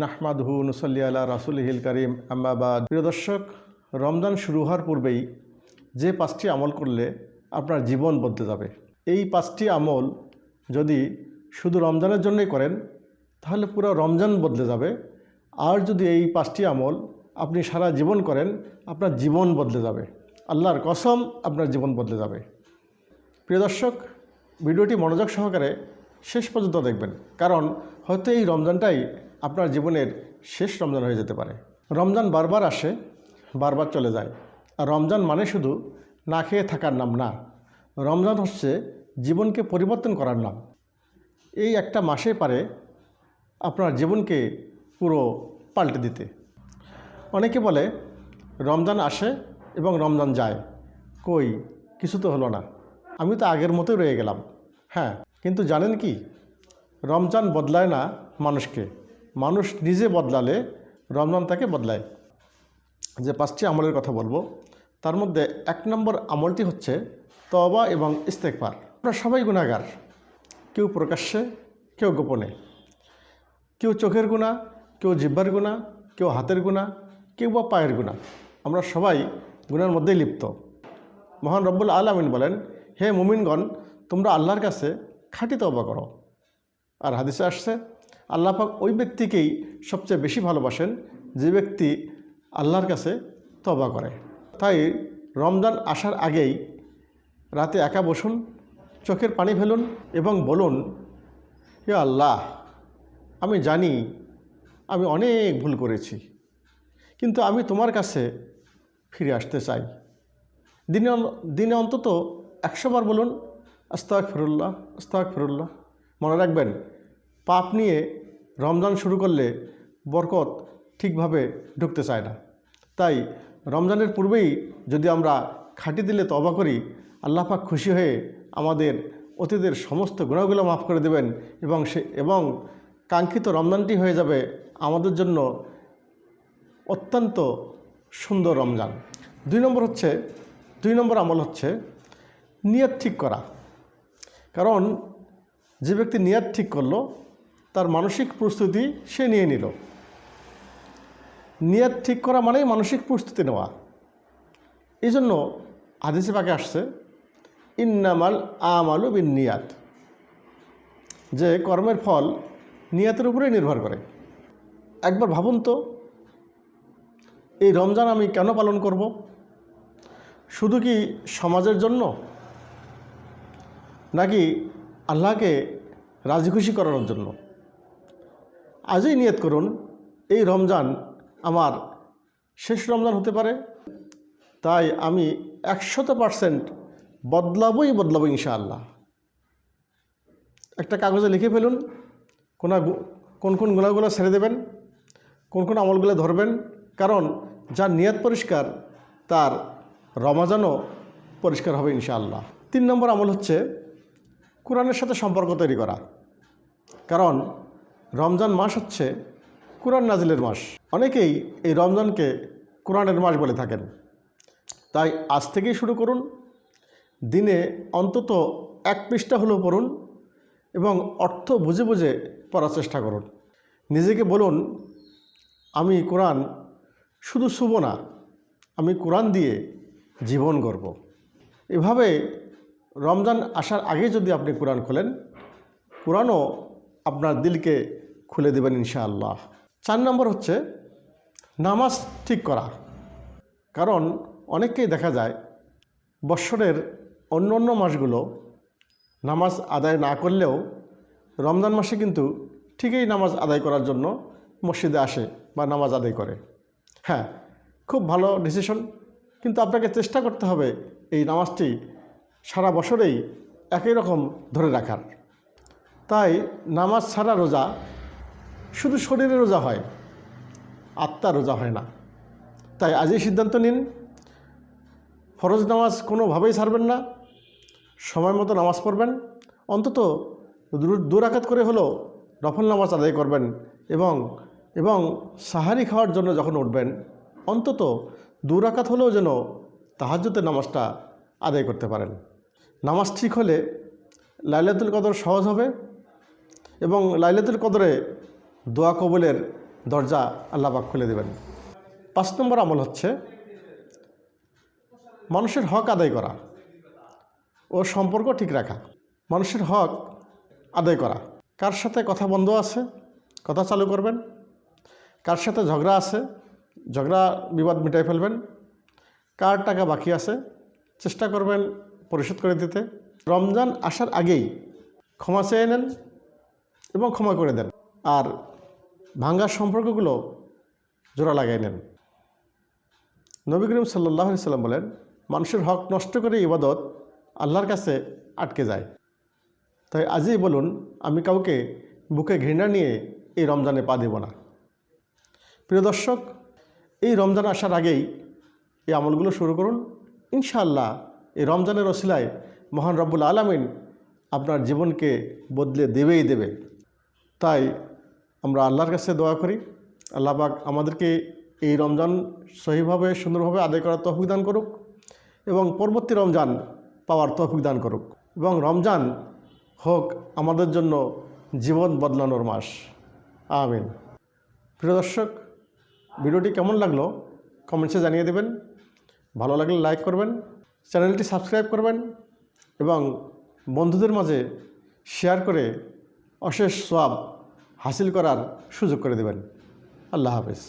নাহমাদুহু নুসাল্লি আলা রাসূলিহিল কারীম আম্মা বাদ। প্রিয় দর্শক, রমজান শুরু হওয়ার পূর্বেই যে 5টি আমল করলে আপনার জীবন বদলে যাবে, এই 5টি আমল যদি শুধু রমজানের জন্যই করেন তাহলে পুরো রমজান বদলে যাবে। আর যদি এই 5টি আমল আপনি সারা জীবন করেন, আপনার জীবন বদলে যাবে। আল্লাহর কসম, আপনার জীবন বদলে যাবে। প্রিয় দর্শক, ভিডিওটি মনোযোগ সহকারে শেষ পর্যন্ত দেখবেন, কারণ হয়তো এই রমজানটাই আপনার জীবনের শেষ রমজান হয়ে যেতে পারে। রমজান বারবার আসে, বারবার চলে যায়। আর রমজান মানে শুধু না খেয়ে থাকার নাম না, রমজান হচ্ছে জীবনকে পরিবর্তন করার নাম। এই একটা মাসে পারে আপনার জীবনকে পুরো পাল্টে দিতে। অনেকে বলে রমজান আসে এবং রমজান যায়, কই কিছু তো হলো না, আমি তো আগের মতোই রয়ে গেলাম। হ্যাঁ, কিন্তু জানেন কি, রমজান বদলায় না মানুষকে, মানুষ নিজে বদলালে রমজান তাকে বদলায়। যে 5টি আমলের কথা বলবো তার মধ্যে 1 নম্বর আমলটি হচ্ছে তওবা এবং ইস্তেগফার। আমরা সবাই গুনাহগার, কেউ প্রকাশ্যে, কেউ গোপনে, কেউ চোখের গুনাহ, কেউ জিহ্বার গুনাহ, কেউ হাতের গুনাহ, কেউ বা পায়ের গুনাহ। আমরা সবাই গুনাহের মধ্যেই লিপ্ত। মহান রব্বুল আলামিন বলেন, হে মুমিনগণ, তোমরা আল্লাহর কাছে খাঁটি তওবা করো। আর হাদিসে আসছে, আল্লাহ পাক ওই ব্যক্তিকেই সবচেয়ে বেশি ভালোবাসেন যে ব্যক্তি আল্লাহর কাছে তওবা করে। তাই রমজান আসার আগেই রাতে একা বসুন, চোখের পানি ফেলুন এবং বলুন, হে আল্লাহ, আমি জানি আমি অনেক ভুল করেছি, কিন্তু আমি তোমার কাছে ফিরে আসতে চাই। দিনে অন্তত 100 বার বলুন আস্তাগফিরুল্লাহ, আস্তাগফিরুল্লাহ। মনে রাখবেন, পাপ নিয়ে রমজান শুরু করলে বরকত ঠিকভাবে ঢুকতে চায় না। তাই রমজানের পূর্বেই যদি আমরা খাঁটি দিলে তওবা করি, আল্লাহ পাক খুশি হয়ে আমাদের অতীতের সমস্ত গুনাহগুলো মাফ করে দেবেন এবং কাঙ্ক্ষিত রমজানটি হয়ে যাবে আমাদের জন্য অত্যন্ত সুন্দর রমজান। 2 নম্বর আমল হচ্ছে নিয়ত ঠিক করা। কারণ যে ব্যক্তি নিয়ত ঠিক করলো, তার মানসিক প্রস্তুতি সে নিয়ে নিল। নিয়ত ঠিক করা মানেই মানসিক প্রস্তুতি নেওয়া। এই জন্য হাদিসে পাকে আসছে, ইন্নামাল আমালু বিন্নিয়াত, যে কর্মের ফল নিয়তের উপরেই নির্ভর করে। একবার ভাবুন তো, এই রমজান আমি কেন পালন করব? শুধু কি সমাজের জন্য, নাকি আল্লাহকে রাজি খুশি করানোর জন্য? আজই নিয়ত করুন, এই রমজান আমার শেষ রমজান হতে পারে, তাই আমি 100% বদলাবো ইনশাআল্লাহ। একটা কাগজে লিখে ফেলুন কোন কোন গুনাহগুলো ছেড়ে দেবেন, কোন কোন আমলগুলো ধরবেন। কারণ যার নিয়ত পরিষ্কার, তার রমজানও পরিষ্কার হবে ইনশাআল্লাহ। 3 নম্বর আমল হচ্ছে কোরআনের সাথে সম্পর্ক তৈরি করা। কারণ রমজান মাস হচ্ছে কোরআন নাজিলের মাস। অনেকেই এই রমজানকে কোরআনের মাস বলে থাকেন। তাই আজ থেকেই শুরু করুন, দিনে অন্তত 1 পৃষ্ঠা হলেও পড়ুন এবং অর্থ বুঝে বুঝে পড়ার চেষ্টা করুন। নিজেকে বলুন, আমি কোরআন শুধু শুভ না, আমি কোরআন দিয়ে জীবন গড়ব। এভাবে রমজান আসার আগে যদি আপনি কোরআন খোলেন, কোরআনও আপনার দিলকে খুলে দেবেন ইনশাআল্লাহ। 4 নম্বর হচ্ছে নামাজ ঠিক করা। কারণ অনেককেই দেখা যায় বৎসরের অন্য মাসগুলো নামাজ আদায় না করলেও রমজান মাসে কিন্তু ঠিকই নামাজ আদায় করার জন্য মসজিদে আসে বা নামাজ আদায় করে। হ্যাঁ, খুব ভালো ডিসিশন, কিন্তু আপনাকে চেষ্টা করতে হবে এই নামাজটি সারা বছরেই একই রকম ধরে রাখার। তাই নামাজ ছাড়া রোজা শুধু শরীরে রোজা হয়, আত্মার রোজা হয় না। তাই আজই সিদ্ধান্ত নিন, ফরজ নামাজ কোনোভাবেই ছাড়বেন না, সময় মতো নামাজ পড়বেন, অন্তত 2 রাকাত করে হলেও নফল নামাজ আদায় করবেন এবং সাহারি খাওয়ার জন্য যখন উঠবেন অন্তত 2 রাকাত হলেও যেন তাহাজ্জুদের নামাজটা আদায় করতে পারেন। নামাজ ঠিক হলে লাইলাতুল কদর সহজ হবে এবং লাইলাতুল কদরে দোয়া কবুলের দরজা আল্লাহ পাক খুলে দেবেন। 5 নম্বর আমল হচ্ছে মানুষের হক আদায় করা ও সম্পর্ক ঠিক রাখা। মানুষের হক আদায় করা, কার সাথে কথা বন্ধ আছে কথা চালু করবেন, কার সাথে ঝগড়া আছে ঝগড়া বিবাদ মিটাই ফেলবেন, কার টাকা বাকি আছে চেষ্টা করবেন পরিশোধ করে দিতে। রমজান আসার আগেই ক্ষমা চেয়ে নেন এবং ক্ষমা করে দেন, আর ভাঙ্গা সম্পর্কগুলো জোড়া লাগাই নেন। নবী করিম সাল্লাল্লাহু আলাইহি সাল্লাম বলেন, মানুষের হক নষ্ট করে ইবাদত আল্লাহর কাছে আটকে যায়। তাই আজই বলুন, আমি কাউকে বুকে ঘৃণা নিয়ে এই রমজানে পা দেব না। প্রিয় দর্শক, এই রমজান আসার আগেই এই আমলগুলো শুরু করুন। ইনশাআল্লাহ এই রমজানের ওসিলায় মহান রব্বুল আলামিন আপনার জীবনকে বদলে দেবেই দেবে। তাই আমরা আল্লাহর কাছে দোয়া করি, আল্লাহ পাক আমাদেরকে এই রমজান সহিভাবে সুন্দরভাবে আদায় করার তৌফিক দান করুক এবং পরবর্তী রমজান পাওয়ার তৌফিক দান করুক, এবং রমজান হোক আমাদের জন্য জীবন বদলানোর মাস। আমিন। প্রিয় দর্শক, ভিডিওটি কেমন লাগলো কমেন্টসে জানিয়ে দেবেন। ভালো লাগলে লাইক করবেন, চ্যানেলটি সাবস্ক্রাইব করবেন এবং বন্ধুদের মাঝে শেয়ার করে অশেষ সওয়াব হাসিল করার সুযোগ করে দেবেন। আল্লাহ হাফেজ।